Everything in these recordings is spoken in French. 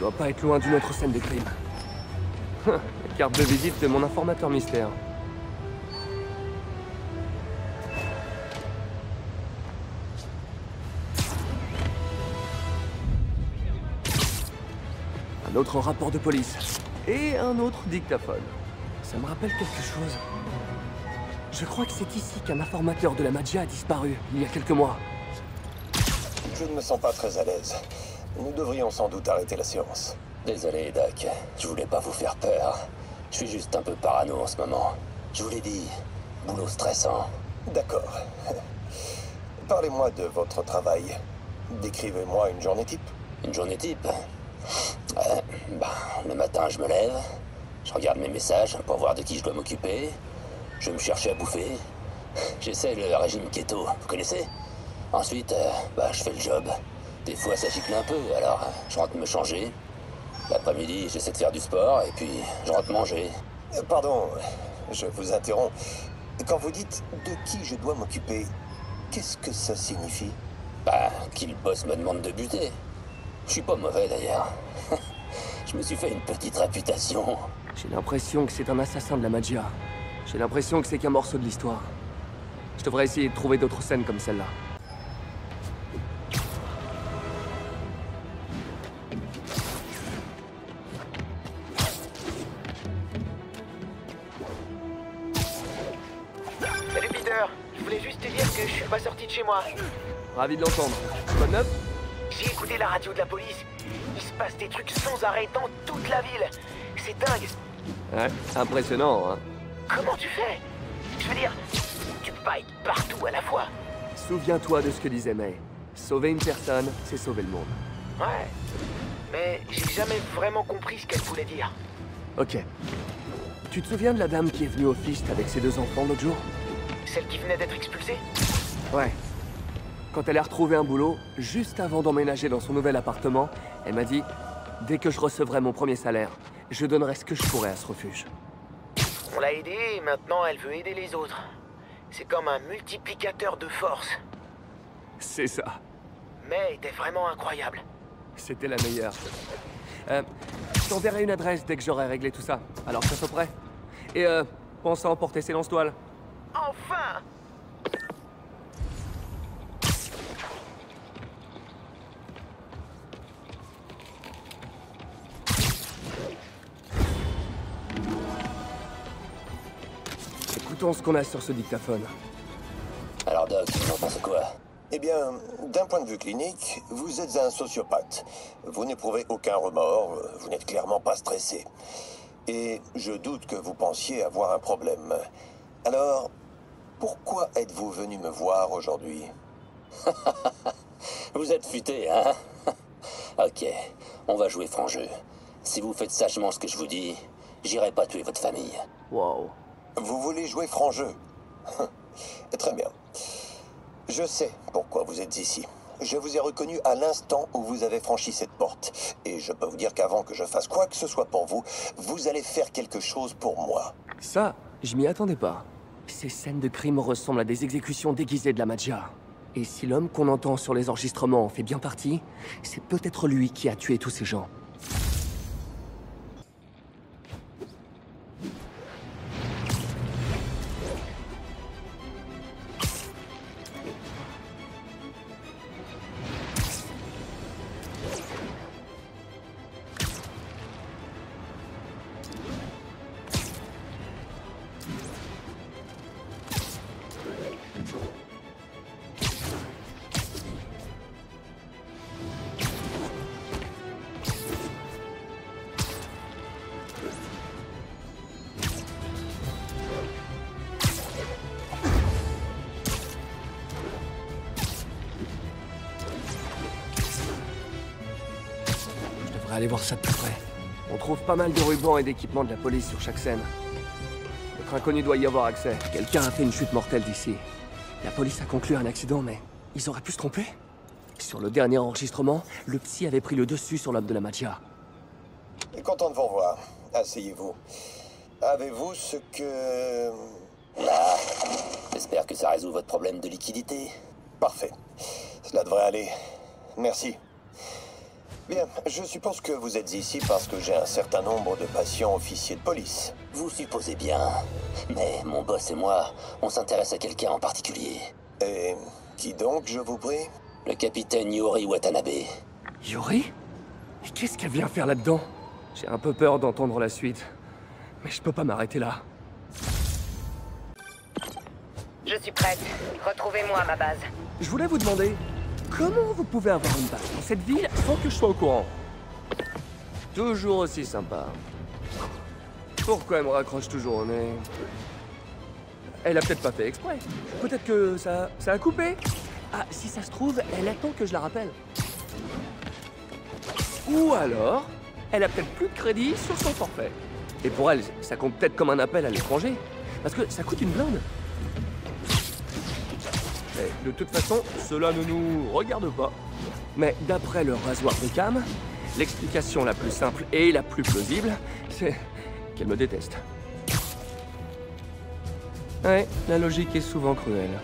doit pas être loin d'une autre scène de crime. La carte de visite de mon informateur mystère. Un autre rapport de police. Et un autre dictaphone. Ça me rappelle quelque chose. Je crois que c'est ici qu'un informateur de la Maggia a disparu, il y a quelques mois. Je ne me sens pas très à l'aise. Nous devrions sans doute arrêter la séance. Désolé, Doc. Je voulais pas vous faire peur. Je suis juste un peu parano en ce moment. Je vous l'ai dit, boulot stressant. D'accord. Parlez-moi de votre travail. Décrivez-moi une journée type. Une journée type? Le matin, je me lève. Je regarde mes messages pour voir de qui je dois m'occuper. Je vais me chercher à bouffer. J'essaie le régime keto, vous connaissez? Ensuite, je fais le job. Des fois, ça gicle un peu, alors je rentre me changer. L'après-midi, j'essaie de faire du sport, et puis je rentre manger. Pardon, je vous interromps. Quand vous dites « de qui je dois m'occuper », qu'est-ce que ça signifie? Qui le boss me demande de buter. Je suis pas mauvais, d'ailleurs. Je me suis fait une petite réputation. J'ai l'impression que c'est un assassin de la Maggia. J'ai l'impression que c'est qu'un morceau de l'histoire. Je devrais essayer de trouver d'autres scènes comme celle-là. Salut Peter, je voulais juste te dire que je suis pas sorti de chez moi. Ravi de l'entendre. Bonne neuf? J'ai écouté la radio de la police. Il se passe des trucs sans arrêt dans toute la ville. C'est dingue. Ouais, impressionnant, hein. Comment tu fais? Je veux dire, tu peux pas être partout à la fois. Souviens-toi de ce que disait May. Sauver une personne, c'est sauver le monde. Ouais, mais j'ai jamais vraiment compris ce qu'elle voulait dire. Ok. Tu te souviens de la dame qui est venue au Fist avec ses 2 enfants l'autre jour? Celle qui venait d'être expulsée? Ouais. Quand elle a retrouvé un boulot, juste avant d'emménager dans son nouvel appartement, elle m'a dit « Dès que je recevrai mon premier salaire, je donnerai ce que je pourrai à ce refuge. » On l'a aidée et maintenant elle veut aider les autres. C'est comme un multiplicateur de force. C'est ça. Mais était vraiment incroyable. C'était la meilleure. Je t'enverrai une adresse dès que j'aurai réglé tout ça. Alors ça soit prêt. Et pense à emporter ses lance-toiles. Enfin! Écoutons ce qu'on a sur ce dictaphone. Alors, Doc, tu en penses quoi? Eh bien, d'un point de vue clinique, vous êtes un sociopathe. Vous n'éprouvez aucun remords, vous n'êtes clairement pas stressé. Et je doute que vous pensiez avoir un problème. Alors, pourquoi êtes-vous venu me voir aujourd'hui? Vous êtes futé, hein? Ok, on va jouer franc jeu. Si vous faites sagement ce que je vous dis, j'irai pas tuer votre famille. Wow. Vous voulez jouer franc jeu? Très bien. Je sais pourquoi vous êtes ici. Je vous ai reconnu à l'instant où vous avez franchi cette porte. Et je peux vous dire qu'avant que je fasse quoi que ce soit pour vous, vous allez faire quelque chose pour moi. Ça, je m'y attendais pas. Ces scènes de crime ressemblent à des exécutions déguisées de la Maggia. Et si l'homme qu'on entend sur les enregistrements en fait bien partie, c'est peut-être lui qui a tué tous ces gens. Allez voir ça de plus près. On trouve pas mal de rubans et d'équipements de la police sur chaque scène. Notre inconnu doit y avoir accès. Quelqu'un a fait une chute mortelle d'ici. La police a conclu un accident, mais ils auraient pu se tromper. Sur le dernier enregistrement, le psy avait pris le dessus sur l'homme de la Maggia. Content de vous revoir. Asseyez-vous. Avez-vous ce que... Là, j'espère que ça résout votre problème de liquidité. Parfait. Cela devrait aller. Merci. Bien, je suppose que vous êtes ici parce que j'ai un certain nombre de patients officiers de police. Vous supposez bien. Mais mon boss et moi, on s'intéresse à quelqu'un en particulier. Et qui donc, je vous prie? Le capitaine Yori Watanabe. Yori? Et qu'est-ce qu'elle vient faire là-dedans? J'ai un peu peur d'entendre la suite. Mais je peux pas m'arrêter là. Je suis prête. Retrouvez-moi à ma base. Je voulais vous demander, comment vous pouvez avoir une base dans cette ville sans que je sois au courant? Toujours aussi sympa. Pourquoi elle me raccroche toujours au nez? Elle a peut-être pas fait exprès. Peut-être que ça a coupé. Ah, si ça se trouve, elle attend que je la rappelle. Ou alors, elle a peut-être plus de crédit sur son forfait. Et pour elle, ça compte peut-être comme un appel à l'étranger. Parce que ça coûte une blinde. Et de toute façon, cela ne nous regarde pas. Mais d'après le rasoir de Cam, l'explication la plus simple et la plus plausible, c'est qu'elle me déteste. Ouais, la logique est souvent cruelle.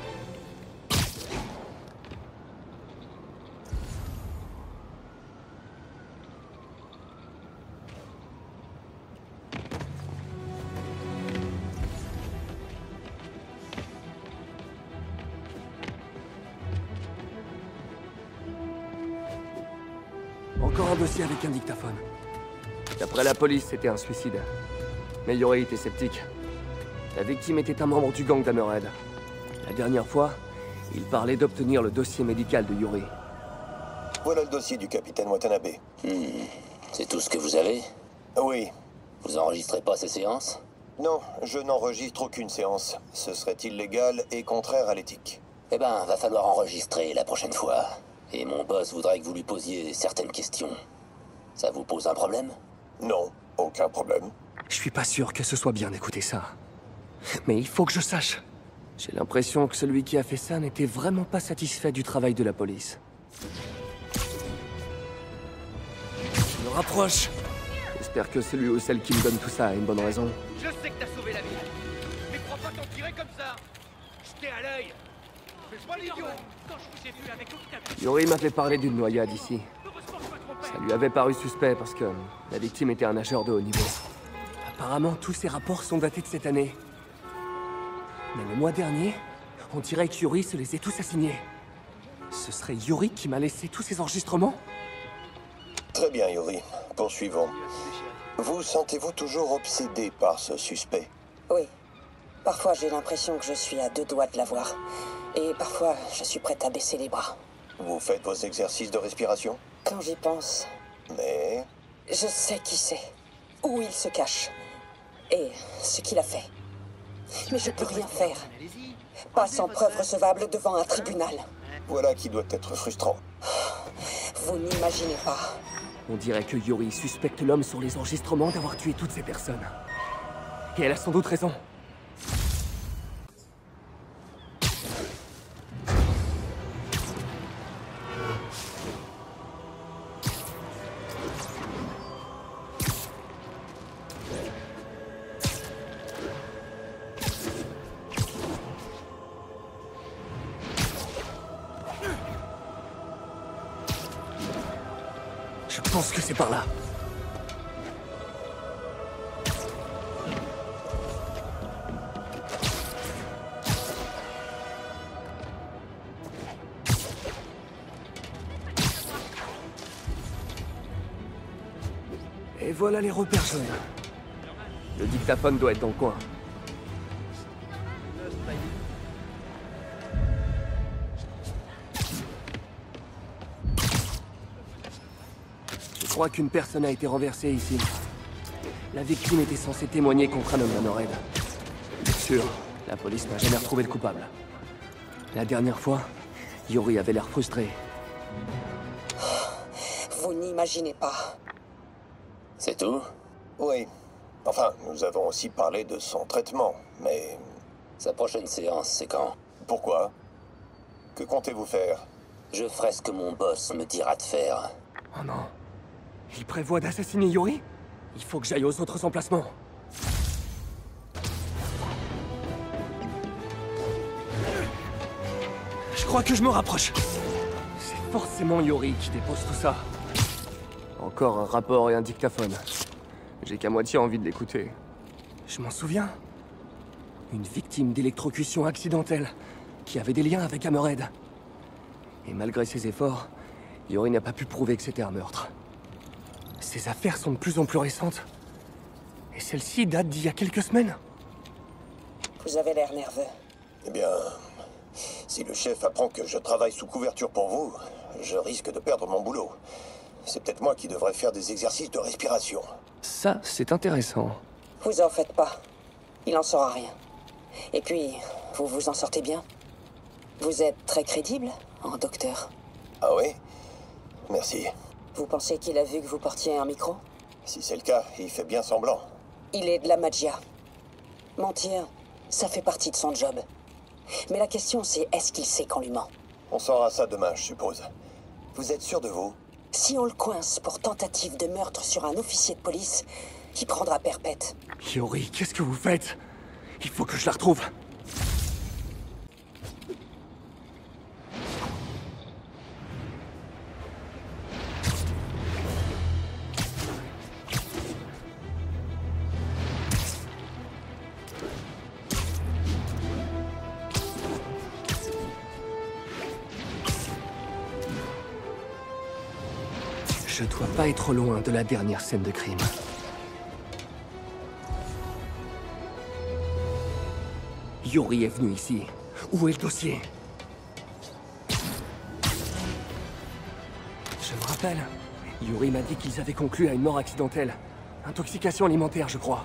Encore un dossier avec un dictaphone. D'après la police, c'était un suicide. Mais Yori était sceptique. La victime était un membre du gang d'Hammerhead. La dernière fois, il parlait d'obtenir le dossier médical de Yori. Voilà le dossier du capitaine Watanabe. C'est tout ce que vous avez? Oui. Vous enregistrez pas ces séances? Non, je n'enregistre aucune séance. Ce serait illégal et contraire à l'éthique. Eh ben, va falloir enregistrer la prochaine fois. Et mon boss voudrait que vous lui posiez certaines questions. Ça vous pose un problème? Non, aucun problème. Je suis pas sûr que ce soit bien d'écouter ça. Mais il faut que je sache. J'ai l'impression que celui qui a fait ça n'était vraiment pas satisfait du travail de la police. Je me rapproche. J'espère que celui ou celle qui me donne tout ça a une bonne raison. Je sais que t'as sauvé la vie. Mais crois pas t'en tirer comme ça. J'étais à l'œil. Fais pas l'idiot. Quand je vous ai vu avec Octavie. Yori m'avait parlé d'une noyade ici. Ça lui avait paru suspect parce que la victime était un nageur de haut niveau. Apparemment, tous ces rapports sont datés de cette année. Mais le mois dernier, on dirait que Yori se les ait tous assignés. Ce serait Yori qui m'a laissé tous ces enregistrements? Très bien, Yori. Poursuivons. Vous sentez-vous toujours obsédé par ce suspect? Oui. Parfois, j'ai l'impression que je suis à 2 doigts de l'avoir. Et parfois, je suis prête à baisser les bras. Vous faites vos exercices de respiration? Quand j'y pense, Mais... je sais qui c'est, où il se cache, et ce qu'il a fait. Mais je peux rien faire. Pas sans preuve recevable devant un tribunal. voilà qui doit être frustrant. Vous n'imaginez pas. On dirait que Yori suspecte l'homme sur les enregistrements d'avoir tué toutes ces personnes. Et elle a sans doute raison. Je pense que c'est par là. Et voilà les repères jaunes. Le dictaphone doit être dans le coin. Je crois qu'une personne a été renversée ici. La victime était censée témoigner contre un homme d'Hammerhead. Bien sûr, la police n'a jamais retrouvé le coupable. La dernière fois, Yori avait l'air frustré. Vous n'imaginez pas. C'est tout? Oui. Enfin, nous avons aussi parlé de son traitement, mais... Sa prochaine séance, c'est quand? Pourquoi? Que comptez-vous faire? Je ferai ce que mon boss me dira de faire. Oh non. Il prévoit d'assassiner Yori? Il faut que j'aille aux autres emplacements. Je crois que je me rapproche. C'est forcément Yori qui dépose tout ça. Encore un rapport et un dictaphone. J'ai qu'à moitié envie de l'écouter. Je m'en souviens. Une victime d'électrocution accidentelle, qui avait des liens avec Hammerhead. Et malgré ses efforts, Yori n'a pas pu prouver que c'était un meurtre. Ces affaires sont de plus en plus récentes. Et celle-ci date d'il y a quelques semaines. Vous avez l'air nerveux. Eh bien, si le chef apprend que je travaille sous couverture pour vous, je risque de perdre mon boulot. C'est peut-être moi qui devrais faire des exercices de respiration. Ça, c'est intéressant. Vous en faites pas. Il en saura rien. Et puis, vous vous en sortez bien. Vous êtes très crédible en docteur. Ah oui? Merci. Vous pensez qu'il a vu que vous portiez un micro? Si c'est le cas, il fait bien semblant. Il est de la magia. Mentir, ça fait partie de son job. Mais la question c'est, est-ce qu'il sait qu'on lui ment? On saura ça demain, je suppose. Vous êtes sûr de vous? Si on le coince pour tentative de meurtre sur un officier de police, qui prendra perpète. Yori, qu'est-ce que vous faites? Il faut que je la retrouve. Je dois pas être loin de la dernière scène de crime. Yori est venu ici. Où est le dossier? Je me rappelle. Yori m'a dit qu'ils avaient conclu à une mort accidentelle. Intoxication alimentaire, je crois.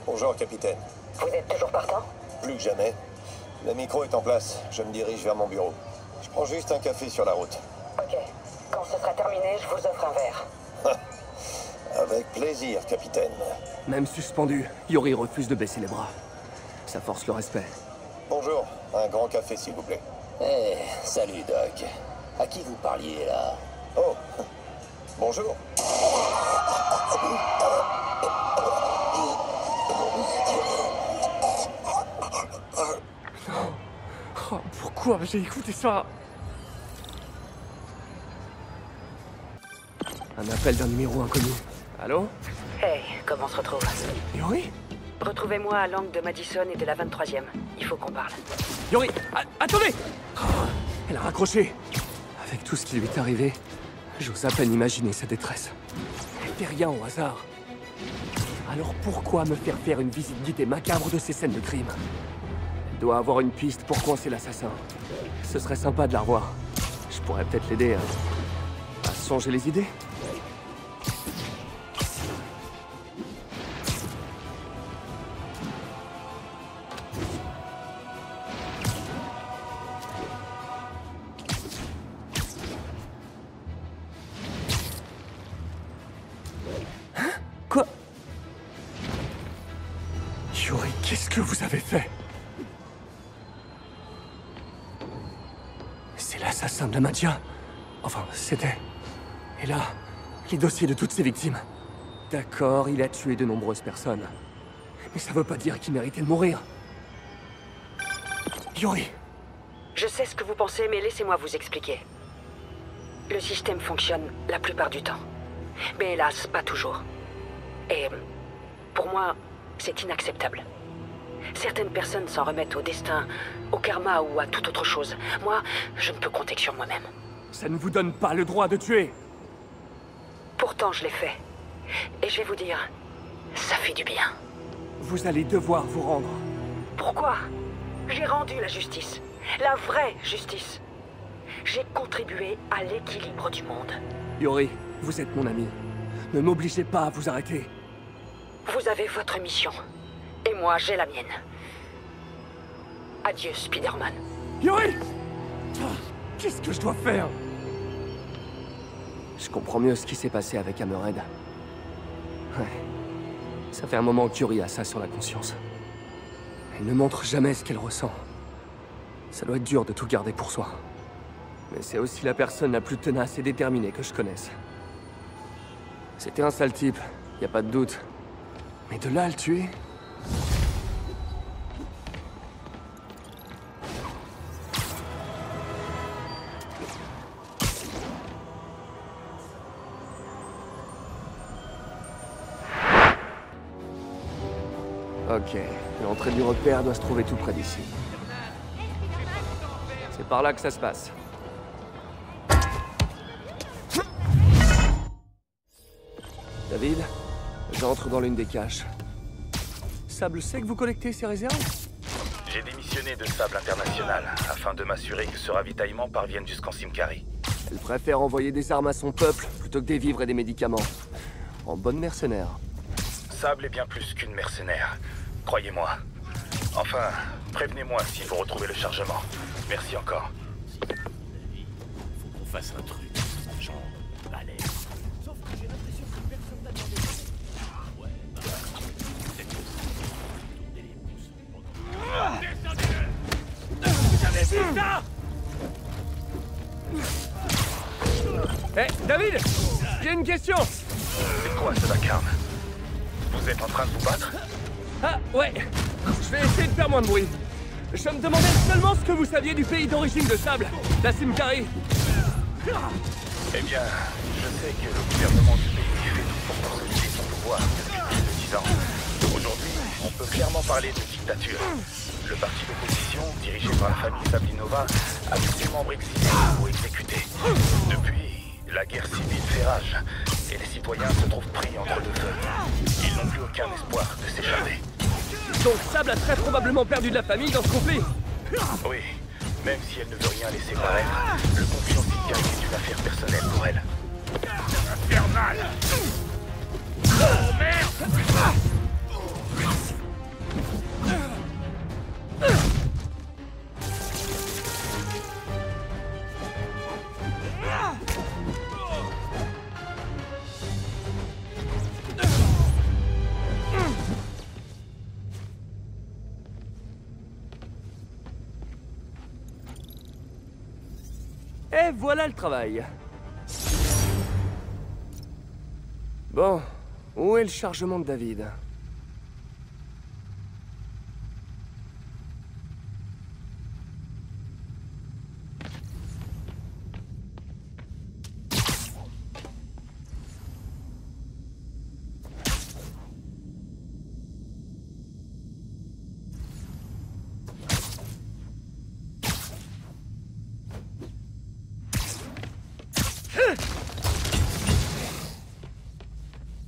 Bonjour, capitaine. Vous êtes toujours partant? Plus que jamais. Le micro est en place. Je me dirige vers mon bureau. Je prends juste un café sur la route. Ok. Quand ce sera terminé, je vous offre un verre. Avec plaisir, capitaine. Même suspendu, Yori refuse de baisser les bras. Ça force le respect. Bonjour. Un grand café, s'il vous plaît. Eh, salut Doc. À qui vous parliez là? Oh. Bonjour. Oh, pourquoi j'ai écouté ça? Un appel d'un numéro inconnu. Allô? Hey, comment on se retrouve? Yori? Retrouvez-moi à l'angle de Madison et de la 23e. Il faut qu'on parle. Yori, attendez! Oh, elle a raccroché. Avec tout ce qui lui est arrivé, j'ose à peine imaginer sa détresse. Elle fait rien au hasard. Alors pourquoi me faire faire une visite guidée macabre de ces scènes de crime? Elle doit avoir une piste pour coincer l'assassin. Ce serait sympa de la revoir. Je pourrais peut-être l'aider à se changer les idées. Quoi? Yori, qu'est-ce que vous avez fait? C'est l'assassin de la Magia. Enfin, c'était. Et là, les dossiers de toutes ces victimes. D'accord, il a tué de nombreuses personnes. Mais ça veut pas dire qu'il méritait de mourir. Yori! Je sais ce que vous pensez, mais laissez-moi vous expliquer. Le système fonctionne la plupart du temps. Mais hélas, pas toujours. Et pour moi, c'est inacceptable. Certaines personnes s'en remettent au destin, au karma ou à toute autre chose. Moi, je ne peux compter que sur moi-même. Ça ne vous donne pas le droit de tuer! Pourtant, je l'ai fait. Et je vais vous dire, ça fait du bien. Vous allez devoir vous rendre. Pourquoi? J'ai rendu la justice. La vraie justice. J'ai contribué à l'équilibre du monde. Yori, vous êtes mon ami. Ne m'obligez pas à vous arrêter. Vous avez votre mission. Et moi, j'ai la mienne. Adieu, Spider-Man. Yori! Qu'est-ce que je dois faire? Je comprends mieux ce qui s'est passé avec Hammerhead. Ouais. Ça fait un moment que Yori a ça sur la conscience. Elle ne montre jamais ce qu'elle ressent. Ça doit être dur de tout garder pour soi. Mais c'est aussi la personne la plus tenace et déterminée que je connaisse. C'était un sale type, y a pas de doute. Mais de là à le tuer... Ok, l'entrée du repère doit se trouver tout près d'ici. C'est par là que ça se passe. David, j'entre dans l'une des caches. Sable sait que vous collectez ces réserves? J'ai démissionné de Sable International afin de m'assurer que ce ravitaillement parvienne jusqu'en Simcari. Elle préfère envoyer des armes à son peuple plutôt que des vivres et des médicaments. En bonne mercenaire. Sable est bien plus qu'une mercenaire, croyez-moi. Enfin, prévenez-moi s'il faut retrouver le chargement. Merci encore. Faut qu'on fasse un truc, genre balèze. Sauf que j'ai l'impression que personne n'a demandé. Ouais, bah, peut-être que tourner les pouces. Descendez-le! Vous avez vu ça? Hé, David! J'ai une question! C'est quoi ce vacarme? Vous êtes en train de vous battre? Ah, ouais! Je vais essayer de faire moins de bruit. Je me demandais seulement ce que vous saviez du pays d'origine de Sable, la Simcari. Eh bien, je sais que le gouvernement du pays fait tout pour consolider son pouvoir depuis plus de 10 ans. Aujourd'hui, on peut clairement parler de dictature. Le parti d'opposition, dirigé par la famille Sablinova, a vu ses membres exilés ou exécutés. Depuis, la guerre civile fait rage, et les citoyens se trouvent pris entre deux feux. Ils n'ont plus aucun espoir de s'échapper. Donc Sable a très probablement perdu de la famille dans ce conflit. Oui, même si elle ne veut rien laisser paraître, le conflit en Simcari est une affaire personnelle pour elle. Infernal! Oh merde! Et voilà le travail. Bon, où est le chargement de David?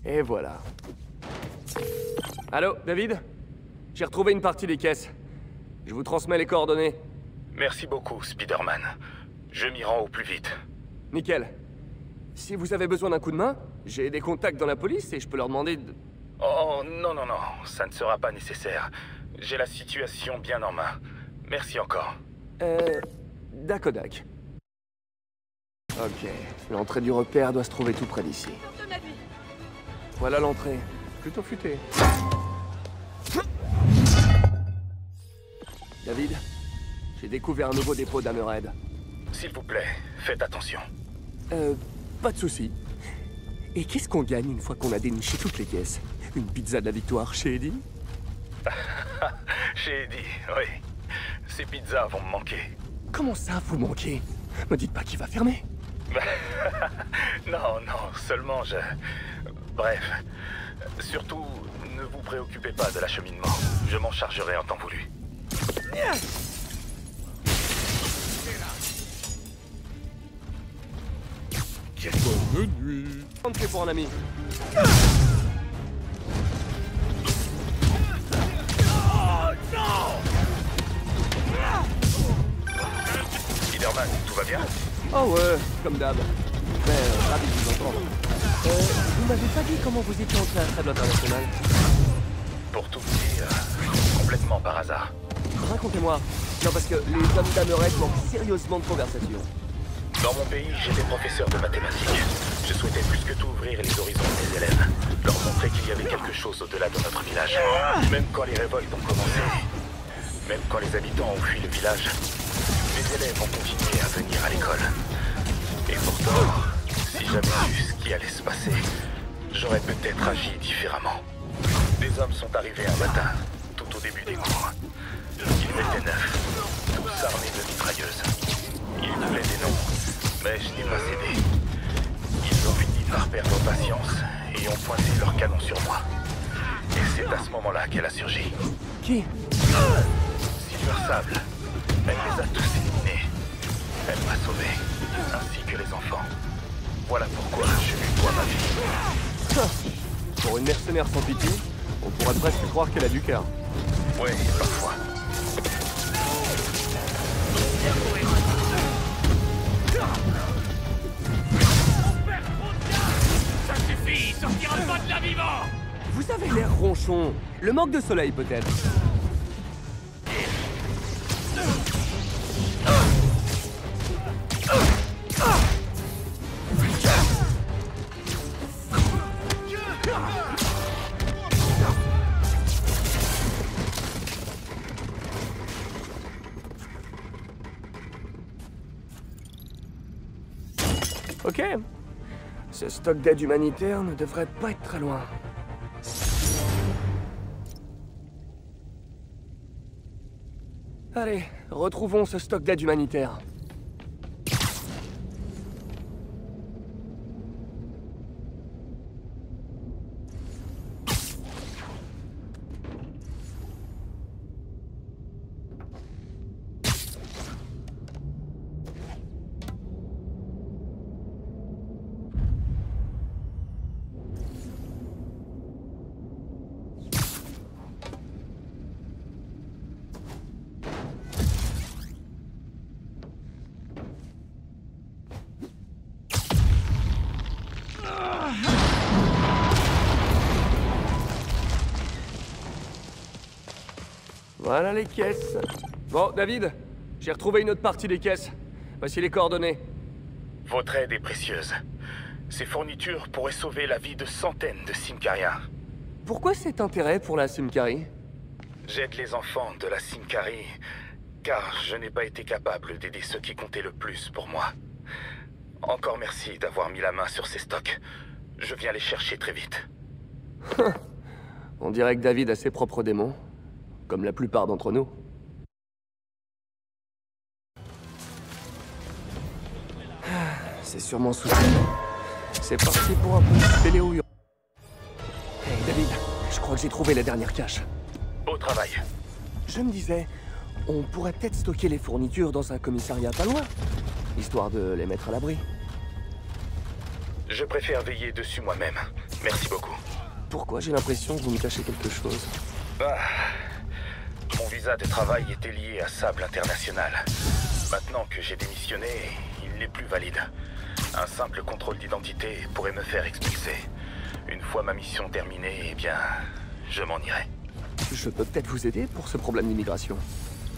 Et voilà. Allô, David? J'ai retrouvé une partie des caisses. Je vous transmets les coordonnées. Merci beaucoup, Spider-Man. Je m'y rends au plus vite. Nickel. Si vous avez besoin d'un coup de main, j'ai des contacts dans la police et je peux leur demander de... Oh, non, non, non, ça ne sera pas nécessaire. J'ai la situation bien en main. Merci encore. Dakodak. Ok, l'entrée du repère doit se trouver tout près d'ici. Voilà l'entrée. Plutôt futée. David, j'ai découvert un nouveau dépôt d'Hammerhead. S'il vous plaît, faites attention. Pas de souci. Et qu'est-ce qu'on gagne une fois qu'on a déniché toutes les caisses? Une pizza de la victoire chez Eddie? Chez Eddie, oui. Ces pizzas vont me manquer. Comment ça, vous manquez? Me dites pas qu'il va fermer. Non, non, seulement je... Bref. Surtout, ne vous préoccupez pas de l'acheminement. Je m'en chargerai en temps voulu. Bonne nuit. Entrez pour un ami. Spider-Man, tout va bien? Oh ouais, comme d'hab. Mais ravi de vous entendre. Vous m'avez pas dit comment vous étiez entré à Sable International? Pour tout vous dire, complètement par hasard. Racontez-moi. Non, parce que les hommes d'Hammerhead manquent sérieusement de conversation. Dans mon pays, j'étais professeur de mathématiques. Je souhaitais plus que tout ouvrir les horizons des élèves. Leur montrer qu'il y avait quelque chose au-delà de notre village. Même quand les révoltes ont commencé, même quand les habitants ont fui le village, mes élèves ont continué à venir à l'école. Et pourtant, si j'avais su ce qui allait se passer, j'aurais peut-être agi différemment. Des hommes sont arrivés un matin, tout au début des cours. Ils étaient neufs, tous armés de mitrailleuses. Ils voulaient des noms, mais je n'ai pas cédé. Ils ont fini par perdre patience et ont pointé leur canon sur moi. Et C'est à ce moment-là qu'elle a surgi. Qui? Silver Sable. Elle les a tous éliminés. Elle m'a sauvé, ainsi que les enfants. Voilà pourquoi je lui dois ma vie. Pour une mercenaire sans pitié, on pourrait presque croire qu'elle a du cœur. Oui, parfois. Ça suffit, il sortira pas de là vivant. Vous avez l'air ronchon. Le manque de soleil, peut-être. Ok. Ce stock d'aide humanitaire ne devrait pas être très loin. Allez, retrouvons ce stock d'aide humanitaire. Voilà les caisses. Bon, David, j'ai retrouvé une autre partie des caisses. Voici les coordonnées. Votre aide est précieuse. Ces fournitures pourraient sauver la vie de centaines de Symkariens. Pourquoi cet intérêt pour la Symkarie? J'aide les enfants de la Symkarie, car je n'ai pas été capable d'aider ceux qui comptaient le plus pour moi. Encore merci d'avoir mis la main sur ces stocks. Je viens les chercher très vite. On dirait que David a ses propres démons. Comme la plupart d'entre nous. C'est sûrement sous. C'est parti pour un peu péléo. Hey David, je crois que j'ai trouvé la dernière cache. Beau travail. Je me disais, on pourrait peut-être stocker les fournitures dans un commissariat pas loin, histoire de les mettre à l'abri. Je préfère veiller dessus moi-même. Merci beaucoup. Pourquoi j'ai l'impression que vous me cachez quelque chose? Mon visa de travail était lié à Sable International. Maintenant que j'ai démissionné, il n'est plus valide. Un simple contrôle d'identité pourrait me faire expulser. Une fois ma mission terminée, eh bien, je m'en irai. Je peux peut-être vous aider pour ce problème d'immigration.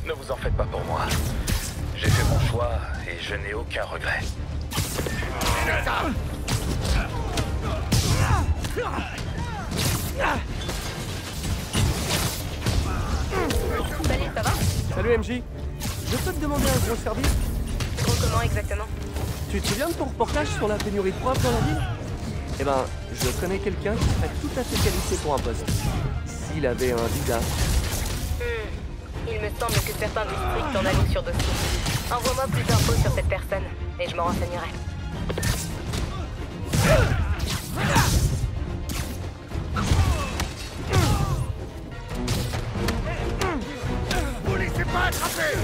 Ne vous en faites pas pour moi. J'ai fait mon choix et je n'ai aucun regret. Salut, ça va? Salut MJ. Je peux te demander un gros service? Comment exactement? Tu te souviens de ton reportage sur la pénurie de profs dans la ville? Eh ben, je connais quelqu'un qui serait tout à fait qualifié pour un poste. S'il avait un visa. Il me semble que certains districts en alignent sur dossier. Envoie-moi plus d'infos sur cette personne, et je m'en renseignerai. Vous laissez pas attraper!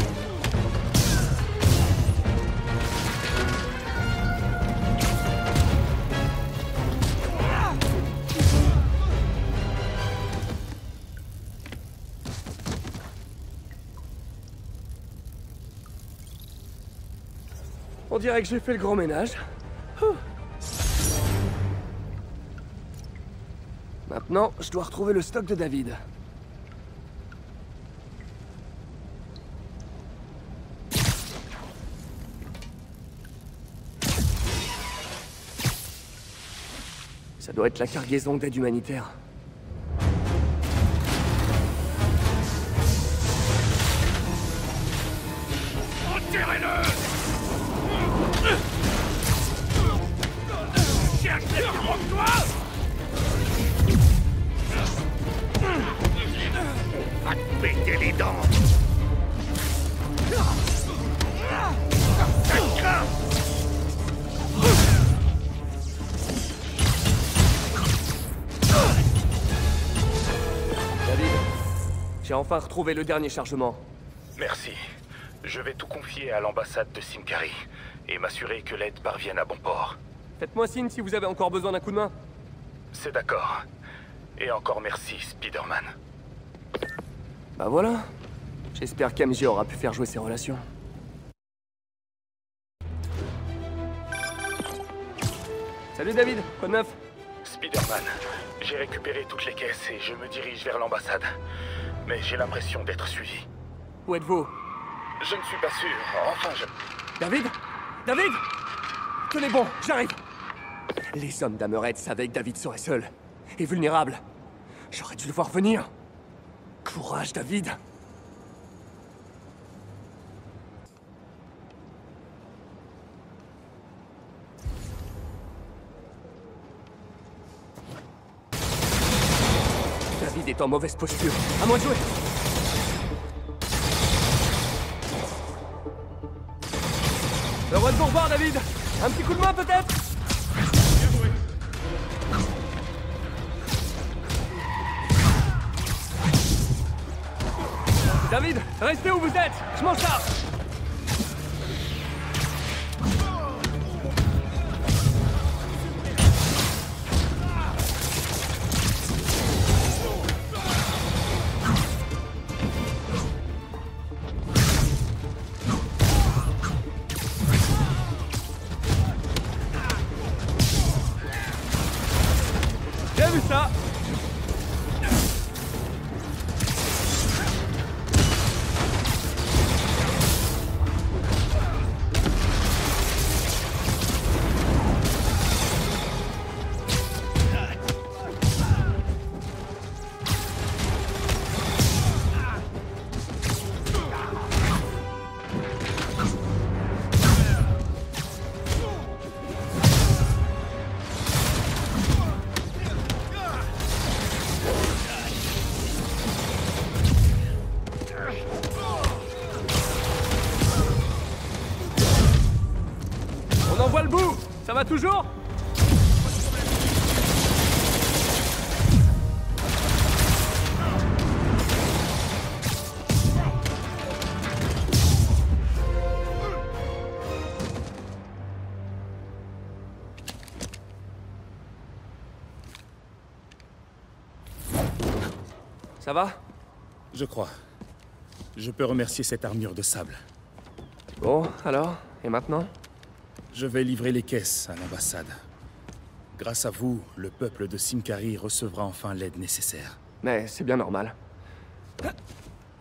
On dirait que j'ai fait le grand ménage. Maintenant, je dois retrouver le stock de David. Ça doit être la cargaison d'aide humanitaire. Enterrez-le! Cherche les plus gros que toi! Va te péter les dents! enfin retrouvé le dernier chargement. Merci. Je vais tout confier à l'ambassade de Symkarie et m'assurer que l'aide parvienne à bon port. Faites-moi signe si vous avez encore besoin d'un coup de main. C'est d'accord. Et encore merci, Spider-Man. Bah voilà. J'espère qu'MJ aura pu faire jouer ses relations. Salut David, quoi de neuf? Spider-Man, j'ai récupéré toutes les caisses et je me dirige vers l'ambassade. Mais j'ai l'impression d'être suivi. Où êtes-vous? Je ne suis pas sûr. Enfin, David? David? Tenez bon, j'arrive. Les hommes d'Hammerhead savaient que David serait seul. Et vulnérable. J'aurais dû le voir venir. Courage, David. David est en mauvaise posture. À moi de jouer. Heureux de vous revoir, David. Un petit coup de main, peut-être? David, restez où vous êtes. Je m'en charge. J'ai vu ça. On en voit le bout. Ça va toujours? Ça va? Je crois. Je peux remercier cette armure de sable. Bon, alors? Et maintenant? Je vais livrer les caisses à l'ambassade. Grâce à vous, le peuple de Symkarie recevra enfin l'aide nécessaire. Mais c'est bien normal.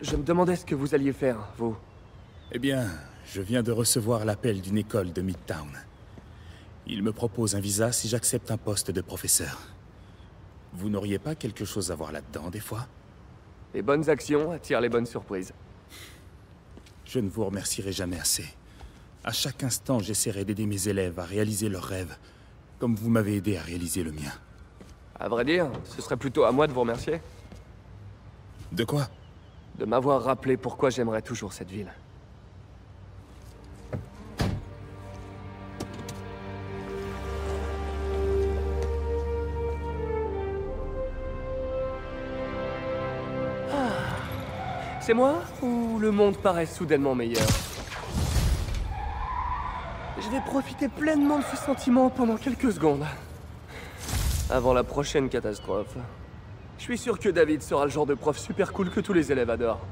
Je me demandais ce que vous alliez faire, vous. Eh bien, je viens de recevoir l'appel d'une école de Midtown. Il me propose un visa si j'accepte un poste de professeur. Vous n'auriez pas quelque chose à voir là-dedans, des fois? Les bonnes actions attirent les bonnes surprises. Je ne vous remercierai jamais assez. À chaque instant, j'essaierai d'aider mes élèves à réaliser leurs rêves, comme vous m'avez aidé à réaliser le mien. À vrai dire, ce serait plutôt à moi de vous remercier. De quoi? De m'avoir rappelé pourquoi j'aimerais toujours cette ville. C'est moi ou le monde paraît soudainement meilleur? Je vais profiter pleinement de ce sentiment pendant quelques secondes. Avant la prochaine catastrophe. Je suis sûr que David sera le genre de prof super cool que tous les élèves adorent.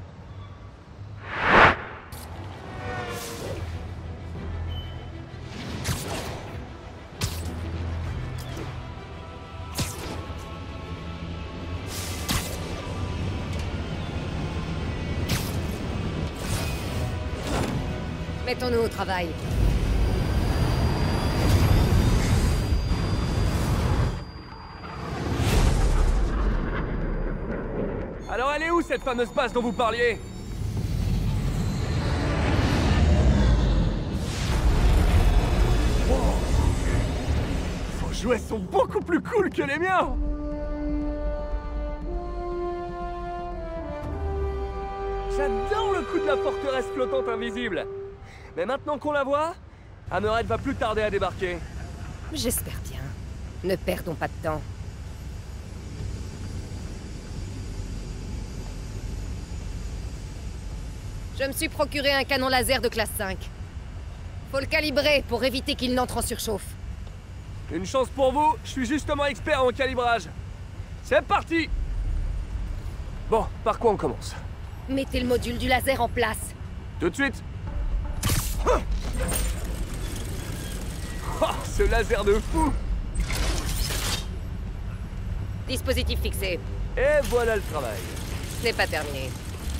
Mettons-nous au travail. Alors elle est où cette fameuse base dont vous parliez? Wow. Vos jouets sont beaucoup plus cool que les miens. J'adore le coup de la forteresse flottante invisible. Mais maintenant qu'on la voit, Hammerhead va plus tarder à débarquer. J'espère bien. Ne perdons pas de temps. Je me suis procuré un canon laser de classe 5. Faut le calibrer pour éviter qu'il n'entre en surchauffe. Une chance pour vous, je suis justement expert en calibrage. C'est parti! Bon, par quoi on commence? Mettez le module du laser en place. Tout de suite. Oh, ce laser de fou! Dispositif fixé. Et voilà le travail. C'est pas terminé.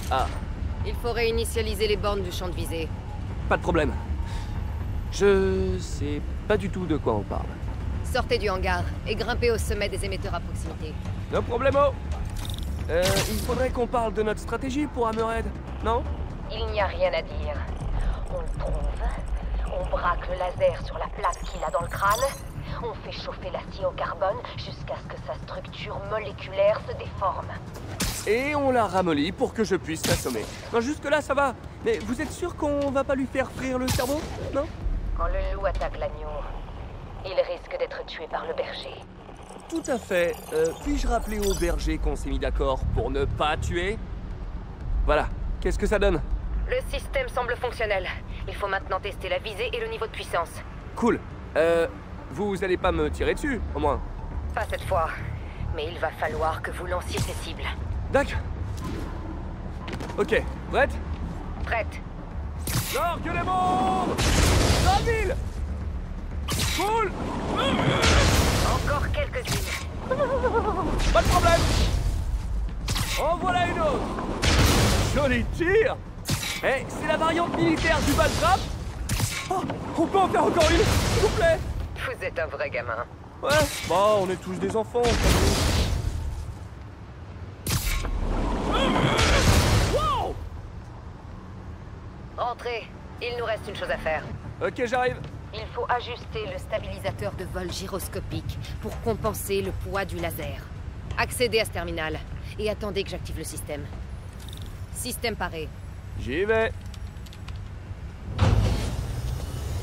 Ah, Il faut réinitialiser les bornes du champ de visée. pas de problème. Je sais pas du tout de quoi on parle. Sortez du hangar et grimpez au sommet des émetteurs à proximité. No problemo. Il faudrait qu'on parle de notre stratégie pour Hammerhead, non? Il n'y a rien à dire. On le trouve, on braque le laser sur la plaque qu'il a dans le crâne, on fait chauffer l'acier au carbone jusqu'à ce que sa structure moléculaire se déforme. Et on la ramollit pour que je puisse l'assommer. Non, jusque-là, ça va. Mais vous êtes sûr qu'on va pas lui faire frire le cerveau, non? Quand le loup attaque l'agneau, il risque d'être tué par le berger. Tout à fait. Puis-je rappeler au berger qu'on s'est mis d'accord pour ne pas tuer? Voilà. Qu'est-ce que ça donne? Le système semble fonctionnel. Il faut maintenant tester la visée et le niveau de puissance. Cool. Vous allez pas me tirer dessus, au moins? Pas cette fois, mais il va falloir que vous lanciez ces cibles. D'accord. Ok. Prête? Prête. Genre que les bombes! Dans la ville! Cool! Encore quelques-unes. Pas de problème! En voilà une autre! Joli tir! Eh, c'est la variante militaire du bal trap? Oh, on peut en faire encore une, s'il vous plaît? Vous êtes un vrai gamin. Ouais, bon, on est tous des enfants. Wow! Entrez. Il nous reste une chose à faire. Ok, j'arrive. Il faut ajuster le Stabilisateur de vol gyroscopique pour compenser le poids du laser. Accédez à ce terminal et attendez que j'active le système. Système paré. J'y vais.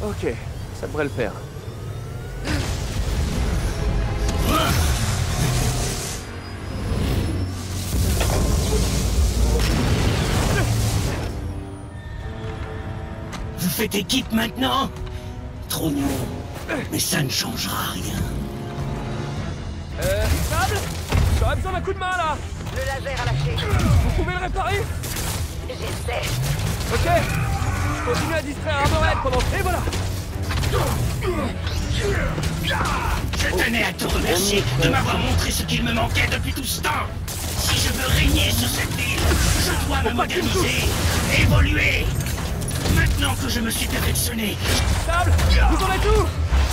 Ok, ça devrait le faire. Vous faites équipe maintenant? Trop mignon. Mais ça ne changera rien. Sable? J'aurais besoin d'un coup de main, là! Le laser a lâché. Vous pouvez le réparer? J'essaie. Ok. Je continue à distraire Hammerhead pendant... Et voilà! Je tenais à te remercier de m'avoir montré ce qu'il me manquait depuis tout ce temps. Si je veux régner sur cette ville, je dois me moderniser, évoluer. Maintenant que je me suis perfectionné... Sable, vous en êtes où?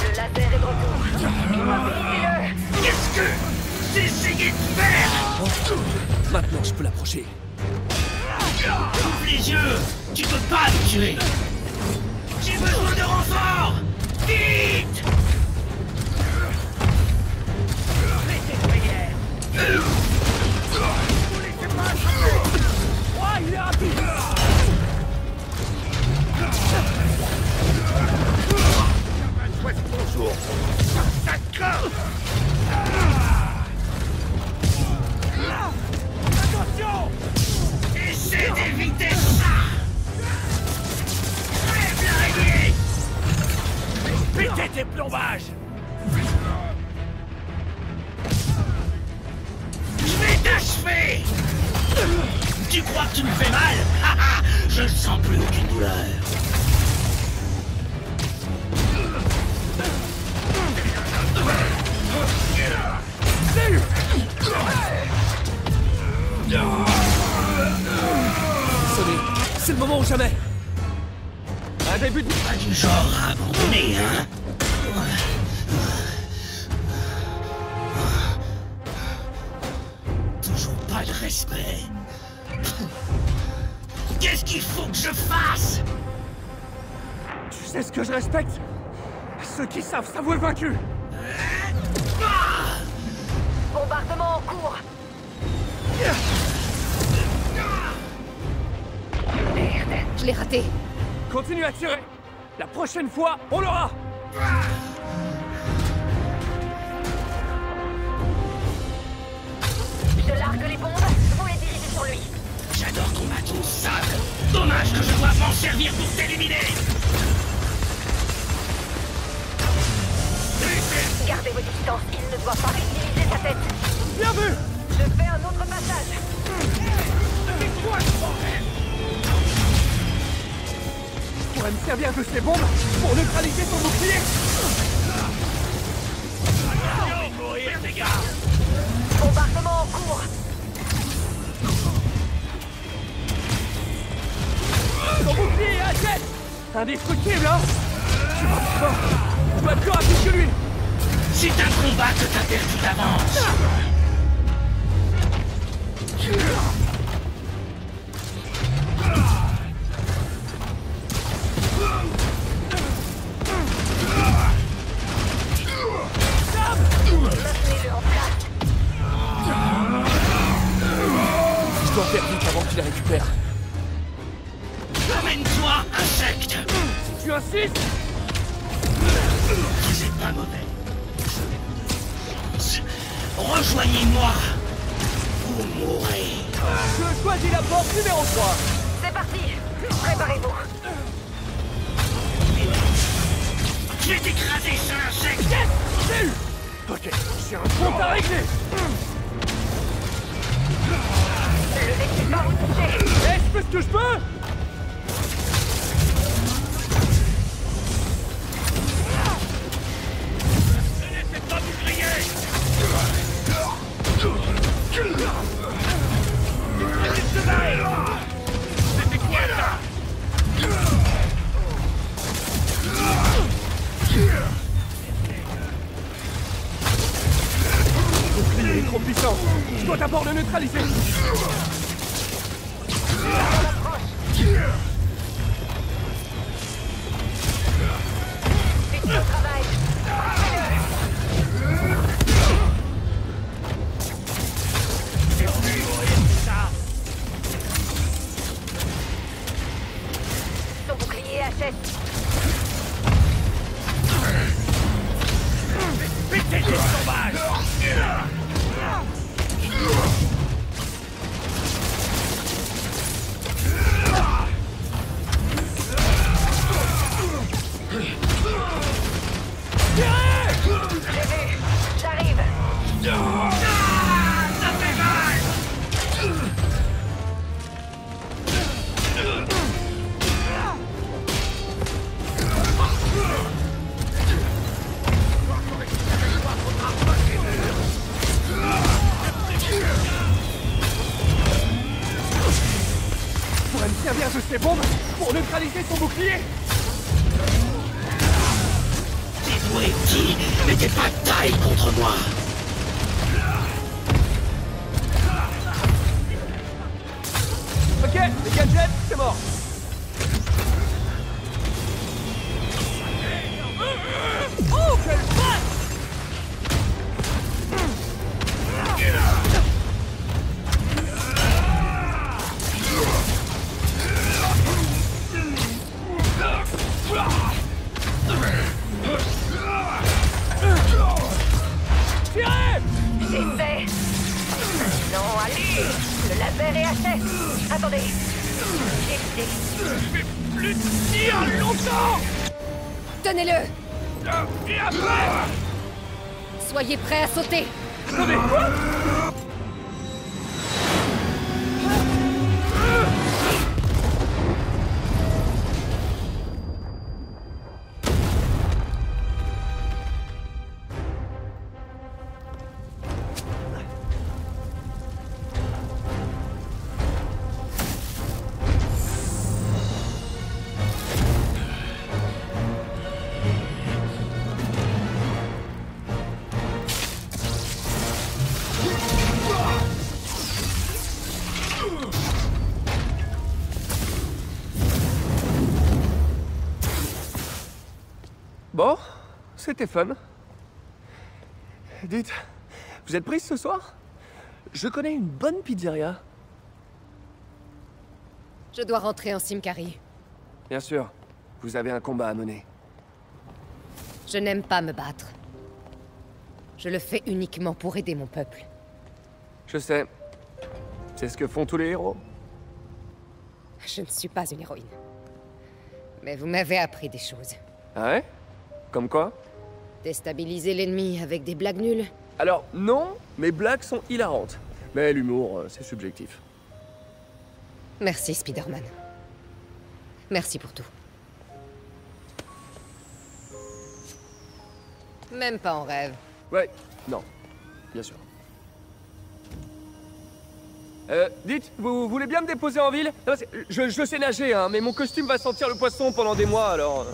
Le laser est de retour. Dis-le. Qu'est-ce que j'ai essayé de faire? Maintenant, je peux l'approcher. Ouvre les yeux. Tu peux pas me tuer. J'ai besoin de renfort. Vite. Ouais, il est rapide! Bonjour. Attention! Essaie d'éviter ça. Crève l'araignée. Pétez tes plombages! Je vais t'achever. Tu crois que tu me fais mal? Haha, je ne sens plus aucune douleur. Sonné, c'est le moment ou jamais! Un début de... Pas du genre à abandonner, hein? Toujours pas de respect. Qu'est-ce qu'il faut que je fasse? Tu sais ce que je respecte? Ceux qui savent s'avouer vaincus! Bombardement en cours. Merde. Je l'ai raté. Continue à tirer! La prochaine fois, on l'aura! Je largue les bombes. Vous les dirigez sur lui. J'adore ton matos sale. Dommage que je doive m'en servir pour t'éliminer. Gardez vos distances, il ne doit pas utiliser sa tête. Bien vu! Je fais un autre passage. C'est quoi ce bordel? Je pourrais me servir de ces bombes pour neutraliser son bouclier! Mourir, les gars. Bombardement en cours. Son bouclier est à tête! Indestructible, hein? Je suis pas plus fort. Je dois être plus rapide que lui! C'est un combat que t'as perdu d'avance. Maintenez-le en place. Je dois faire vite avant qu'il la récupère. Amène-toi, insecte. Tu insistes? C'est pas mauvais. Rejoignez-moi ou mourrez. Je choisis la porte numéro 3. C'est parti. Préparez-vous. Je vais t'écraser, seul insecte. Yes! J'ai eu! Ok, j'ai un compte à régler! Ne laissez pas vous toucher. Eh, je fais ce que je peux! Ne laissez pas vous griller. C'était quoi ça? Le bouclier est trop puissant! Je dois d'abord le neutraliser! Faites le travail. Son bouclier achète. Pétez les sauvages. J'arrive. Ça fait mal. Je pourrais me servir de ces bombes pour neutraliser son bouclier! T'es doué, petit, mais t'es pas de taille contre moi. Ok, les gadgets, c'est mort! Oh, quelle passe! Tirez! C'est fait. Non, allez. Le laser est achète. Attendez. Évitez. Plus de tir longtemps! Tenez-le! Et après! Soyez prêts à sauter! Attendez, quoi? Bon, c'était fun. Dites, vous êtes prise ce soir? Je connais une bonne pizzeria. Je dois rentrer en Simkari. Bien sûr, vous avez un combat à mener. Je n'aime pas me battre. Je le fais uniquement pour aider mon peuple. Je sais. C'est ce que font tous les héros. Je ne suis pas une héroïne. Mais vous m'avez appris des choses. Ah ouais? Comme quoi? Déstabiliser l'ennemi avec des blagues nulles? Alors, non, mes blagues sont hilarantes. Mais l'humour, c'est subjectif. Merci, Spider-Man. Merci pour tout. Même pas en rêve. Ouais, non, bien sûr. Dites, vous voulez bien me déposer en ville? Non, je sais nager, hein, mais mon costume va sentir le poisson pendant des mois, alors...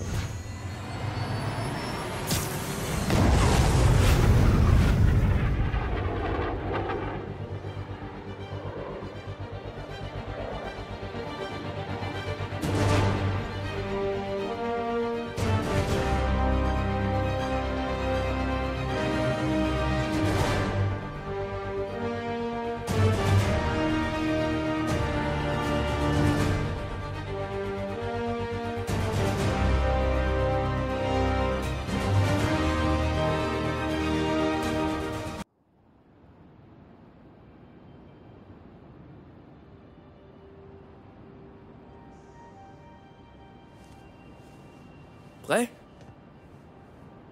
Prêt?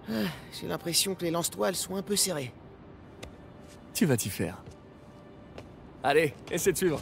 J'ai l'impression que les lance-toiles sont un peu serrées. Tu vas t'y faire. Allez, essaie de suivre.